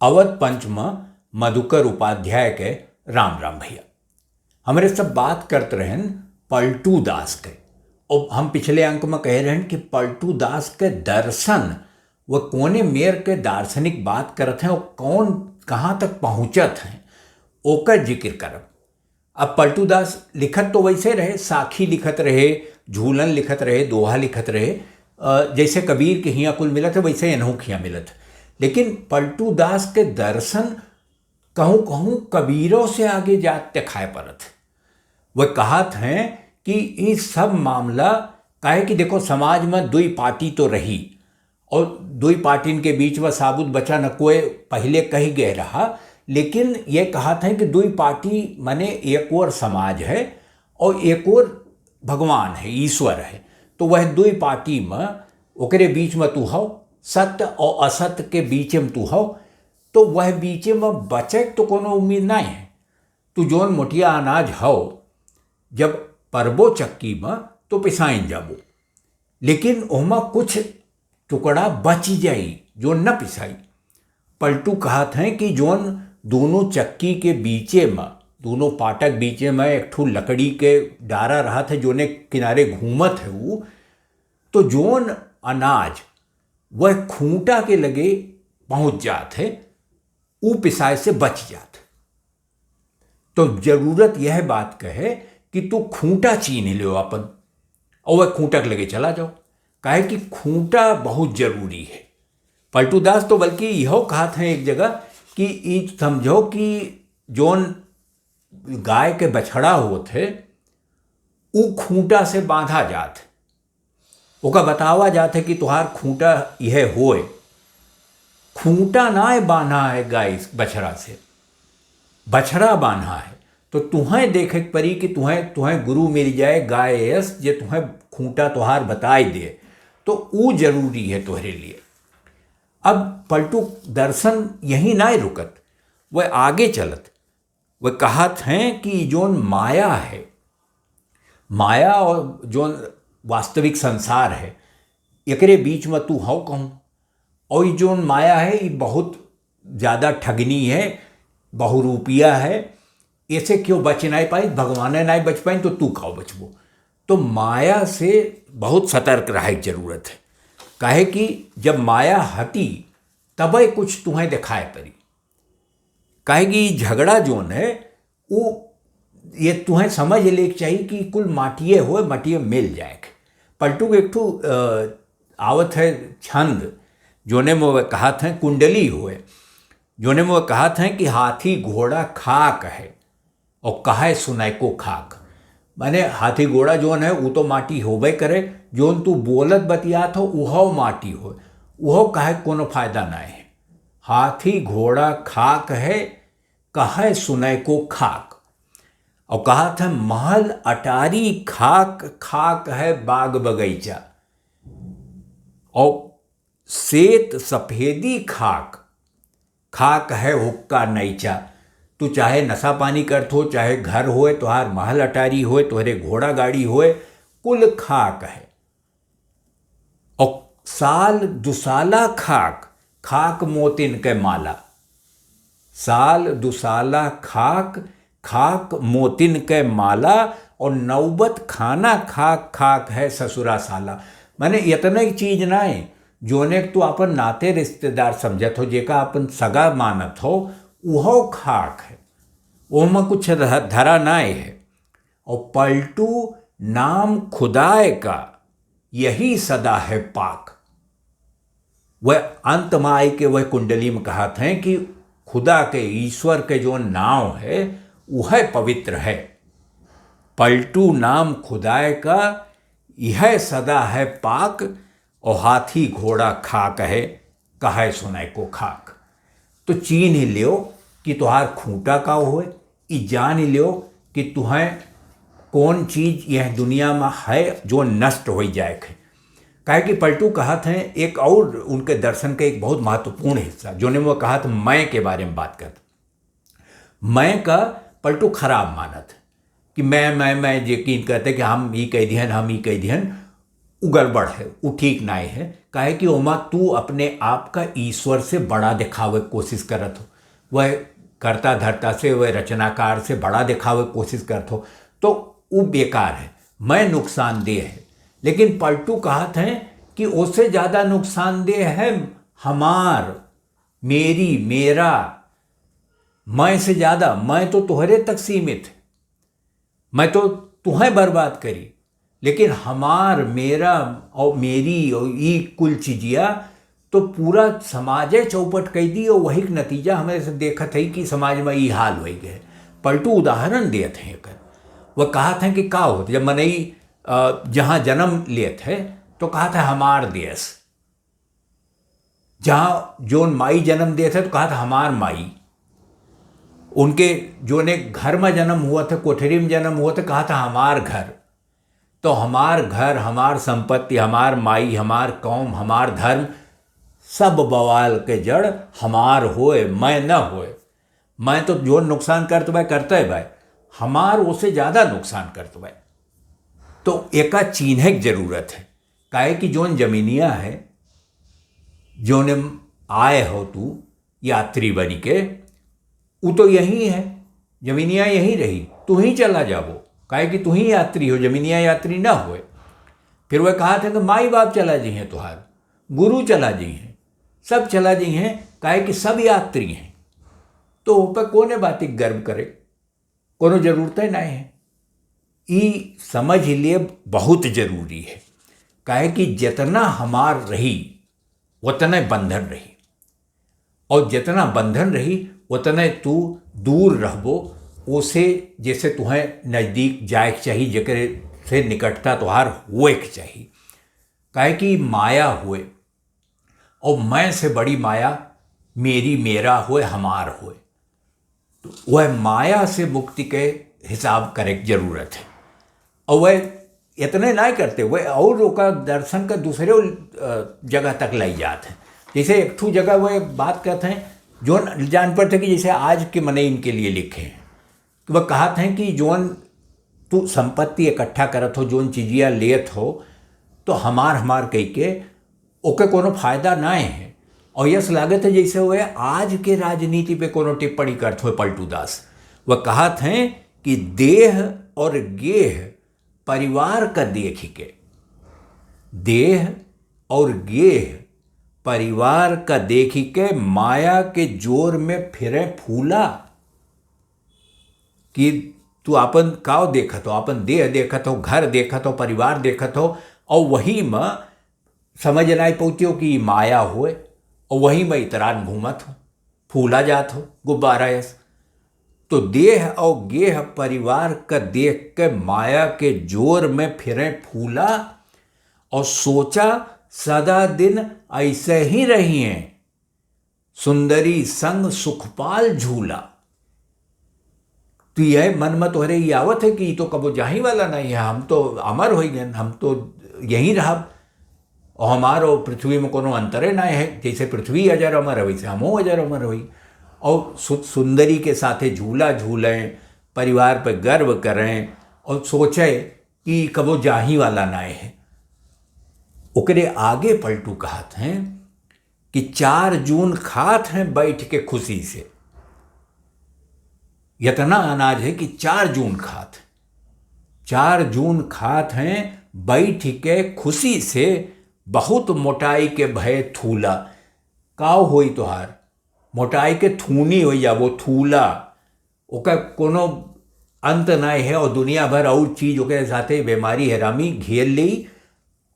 अवध पंच में मधुकर उपाध्याय के राम राम भैया। हमारे सब बात करते रहन पलटू दास के, और हम पिछले अंक में कह रहे हैं कि पलटू दास के दर्शन वो कोने मेर के दार्शनिक बात करते हैं और कौन कहाँ तक पहुँचत हैं ओकर जिक्र करब। अब पलटू दास लिखत तो वैसे रहे, साखी लिखत रहे, झूलन लिखत रहे, दोहा लिखत रहे, जैसे कबीर के हियाँ कुल मिलत है वैसे इन्हों के हियाँ मिलत है। लेकिन पलटू दास के दर्शन कहूँ कहूँ कबीरों से आगे जात दिखाए पड़त है। वह कहत हैं कि ये सब मामला काहे कि देखो समाज में दुई पार्टी तो रही और दुई पार्टिन के बीच में साबुत बचा न कोई पहले कही गए रहा, लेकिन ये कहत हैं कि दुई पार्टी माने एक और समाज है और एक और भगवान है, ईश्वर है। तो वह दुई पार्टी में ओकरे बीच में तू हो, सत्य और असत्य के बीच में तू हो, तो वह बीच में बचे तो कोनो उम्मीद नहीं है। तू जोन मोटिया अनाज हो जब परबो चक्की में तो पिसाइन जाबो, लेकिन ओमा कुछ टुकड़ा बच जाई जो न पिसाई। पलटू कहत हैं कि जोन दोनों चक्की के बीचे में, दोनों पाटक बीचे में एक ठू लकड़ी के डारा रहा था जोने किनारे घूमत है वो, तो जोन अनाज वह खूंटा के लगे पहुंच जात है, वो पिसाए से बच जात। तो जरूरत यह बात कहे कि तू खूंटा चीन लो अपन और वह खूंटा के लगे चला जाओ, काहे कि खूंटा बहुत जरूरी है। पलटू दास तो बल्कि यहो कहत हैं एक जगह कि ई समझो कि जोन गाय के बछड़ा होते उ खूंटा से बांधा जात, ओका बतावा जात है कि तुहार खूंटा यह होए। खूंटा ना बांधा है गाय बछड़ा से, बछड़ा बांधा है। तो तुम्हें देखे परी कि तुम्हें गुरु मिल जाए गाय जे तुम्हें खूंटा तुहार बताए दे, तो वो जरूरी है तुम्हारे लिए। अब पलटू दर्शन यही ना रुकत, वह आगे चलत, वह कहत हैं कि जोन माया है, माया और जोन वास्तविक संसार है, एकरे बीच में तू हो कहूँ। और ये जोन माया है ये बहुत ज़्यादा ठगनी है, बहुरूपिया है, ऐसे क्यों बच नहीं पाई, भगवान नहीं बच पाई तो तू खाओ बचबो। तो माया से बहुत सतर्क रहे जरूरत है, काहे कि जब माया हटी तब कुछ तुम्हें दिखाए पड़ी। काहे कि झगड़ा जोन है वो ये तुम्हें समझ ले चाहिए कि कुल माटिए हो, माटिए मिल जाए। पलटू के एक ठू आवत है छंद जोने में वह कहत हैं कुंडली हुए, जोने में वह कहत हैं कि हाथी घोड़ा खाक है और कहे सुनाय को खाक। माने हाथी घोड़ा जोन है वो तो माटी होबे करे, जोन तू बोलत बतियात हो उहो माटी हो, उहो कहे कोनो फायदा नहीं है। हाथी घोड़ा खाक है कहे सुनाय को खाक। और कहा था महल अटारी खाक खाक है बाग बगीचा, और सेत सफेदी खाक खाक है हुक्का नैचा। तू चाहे नशा पानी करत हो, चाहे घर होए तुहार महल अटारी होए, तुहरे घोड़ा गाड़ी होए, कुल खाक है। और साल दुसाला खाक खाक मोतिन के माला, साल दुसाला खाक खाक मोतिन के माला, और नौबत खाना खाक खाक है ससुरा साला। माने इतना ही चीज ना है जोने तू अपन नाते रिश्तेदार समझत हो, जेका अपन सगा मानत हो, उहो खाक है, ओमा कुछ धरा नाय है। और पलटू नाम खुदाए का यही सदा है पाक। वह अंत में आई के वह कुंडली में कहते हैं कि खुदा के ईश्वर के जो नाम है वह पवित्र है। पलटू नाम खुदाए का यह सदा है पाक, और हाथी घोड़ा खाक है कहे सुनाय को खाक। तो चीन ही लियो कि तुहार खूंटा का होए, ई जान ही लियो कि तुम्हें कौन चीज यह दुनिया में है जो नष्ट हो जाए। काहे कि पलटू कहत हैं एक और उनके दर्शन का एक बहुत महत्वपूर्ण हिस्सा जोने वो कहत मैं के बारे में बात करते। मैं का पलटू खराब मानत कि मैं यकीन करते कि हम ई कह दिहन, हम ई कह दिहन, वो गड़बड़ है, वो ठीक नहीं है। काहे कि ओमा तू अपने आप का ईश्वर से बड़ा दिखावे की कोशिश करत हो, वह कर्ता धर्ता से, वह रचनाकार से बड़ा दिखावे की कोशिश करत हो, तो वो बेकार है, मैं नुकसानदेह है। लेकिन पलटू कहत हैं कि उससे ज़्यादा नुकसानदेह है हमार, मेरी, मेरा। मैं से ज़्यादा मैं तो तुहरे तक सीमित है, मैं तो तुम्हें बर्बाद करी, लेकिन हमार, मेरा और मेरी और ये कुल चीजिया तो पूरा समाजे चौपट कर दी। और वही नतीजा हमें से देखत है कि समाज में ये हाल हो गए। पलटू उदाहरण देते हैं एकर। वह कहा था कि का होता जब मनई जहाँ जन्म लेत है तो कहा था हमार देश, जहाँ जोन माई जन्म देते तो कहा था हमार माई, उनके जो ने घर में जन्म हुआ था, कोठरी में जन्म हुआ था, कहा था हमार घर। तो हमार घर, हमार संपत्ति, हमार माई, हमार कौम, हमार धर्म, सब बवाल के जड़ हमार होए, मैं न होए। मैं तो जो नुकसान करते भाई करता है भाई, हमार उससे ज़्यादा नुकसान करते भाई। तो एका चिन्ह की जरूरत है। काहे कि जोन जमीनिया है, जोने आए हो तू यात्री बनी के, वो तो यही है, जमीनिया यही रही, तू ही चला जाबो। काहे कि तू ही यात्री हो, जमीनिया यात्री ना होए। फिर वह कहा था कि माई बाप चला जी हैं तुहार, गुरु चला जी हैं, सब चला जी हैं, काहे कि सब यात्री हैं। तो ऊपर कोने बात गर्व करे, कोनो जरूरत नहीं है। ई समझ लिए बहुत जरूरी है। काहे कि जितना हमार रही उतना बंधन रही, और जितना बंधन रही उतने तू दूर रहबो उसे, जैसे तुम्हें नज़दीक जाए के चाहिए, जकरे से निकटता तुहार हुए के चाहिए। काहे कि माया हुए, और मैं से बड़ी माया मेरी, मेरा हुए, हमार हुए। तो वह माया से मुक्ति के हिसाब करे की जरूरत है। और वह इतने नहीं करते, वह और ओका दर्शन का दूसरे जगह तक ले जाते हैं। जैसे एक ठू जगह वह बात करते हैं जो जान पड़ते कि जैसे आज के मने इनके लिए लिखे हैं, तो वह कहते हैं कि जोन तू संपत्ति इकट्ठा करत हो, जोन चीजिया लेत हो, तो हमार हमार कह के ओके कोनो फायदा ना है। और यस लागत है जैसे वह आज के राजनीति पे कोनो टिप्पणी करते हुए पलटू दास। वह कहत हैं कि देह और गेह परिवार का देख के, देह और गेह परिवार का देख के माया के जोर में फिरे फूला। कि तू अपन काव देखत हो, अपन देह देखत हो, घर देखत हो, परिवार देखत हो, और वही में समझ नहीं पहुँचो कि माया होए, और वही में इतरान घूमत हो, फूला जात हो गुब्बारा यस। तो देह और गेह परिवार का देख के माया के जोर में फिरे फूला, और सोचा सदा दिन ऐसे ही रही हैं, सुंदरी संग सुखपाल झूला। तो यह मन में तोहरे ये आवत है कि तो कबो जाही वाला नहीं है, हम तो अमर हो गए, हम तो यहीं रह, और हमारो पृथ्वी में कोनो अंतरे ना है। जैसे पृथ्वी अजर अमर है वैसे हमो अजर अमर हुई। और सुंदरी के साथे झूला झूलें, परिवार पर गर्व करें, और सोचे कि कबो जाही वाला ना है। ओकरे आगे पलटू कहत हैं कि 4 जून खात हैं बैठ के खुशी से। इतना अनाज है कि 4 जून खात, 4 जून खात हैं बैठ के खुशी से, बहुत मोटाई के भय थूला। काव होई तोहार, मोटाई के थूनी हो जा, वो थूला, ओका कोनो अंत नहीं है। और दुनिया भर और चीज ओके साथे बीमारी हैरामी घेर ली,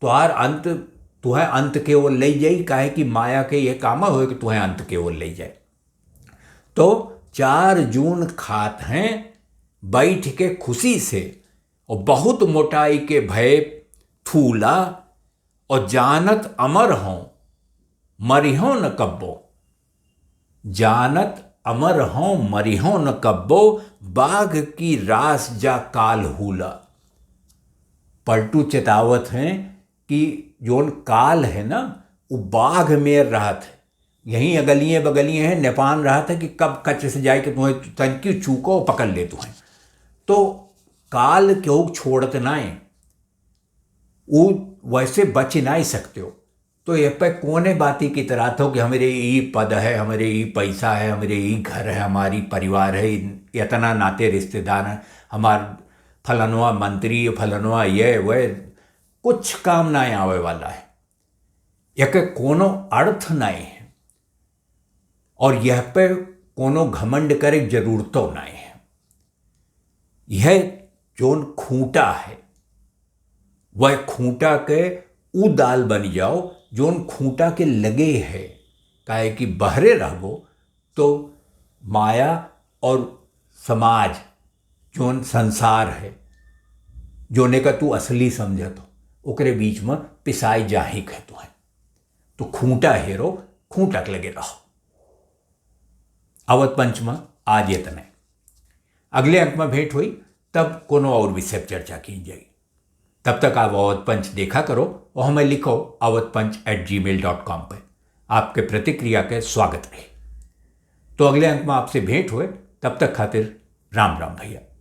तोहार अंत तुहें अंत के ओर ले जाई। काहे कि माया के ये काम हो कि तुहें अंत के ओर ले जाए। तो 4 जून खात हैं बैठ के खुशी से, और बहुत मोटाई के भय थूला, और जानत अमर हों मरिहों न कब्बो, जानत अमर हों मरिहों न कब्बो, बाघ की रास जा काल हुला। पलटू चेतावत हैं कि जोन काल है ना, वो बाघ में रहत है, यहीं अगलियाँ बगलियाँ हैं, नेपान रहा था कि कब कच्चे से जाए कि तुम्हें तनकी चूको पकड़ ले तुम्हें। तो काल क्यों छोड़त ना है, वो वैसे बच ना ही सकते हो। तो ये पे कोने बाती की तरह थो कि हमारे ई पद है, हमारे ई पैसा है, हमारे ई घर है, हमारी परिवार है, इतना नाते रिश्तेदार हैं, हमार फलनवा मंत्री, फलनवा ये वह, कुछ काम ना आवे वाला है। यह कोनो अर्थ नहीं है और यह पे कोनो घमंड करे जरूरतो नहीं है। यह जोन खूंटा है वह खूंटा के ऊ दाल बन जाओ जोन खूंटा के लगे है। काहे कि बहरे रहो तो माया और समाज जोन संसार है जोने का तू असली समझत हो ओकरे बीच में पिसाई जाही कहतो है। तो खूंटा हेरो खूंटा के लगे रहो। अवध पंच में आज इतने। अगले अंक में भेंट हुई तब कोनो और विषय पर चर्चा की जाएगी। तब तक आप अवध पंच देखा करो और हमें लिखो awadhpanch@gmail.com पे। आपके प्रतिक्रिया के स्वागत रहे। तो अगले अंक में आपसे भेंट हुए, तब तक खातिर राम राम भैया।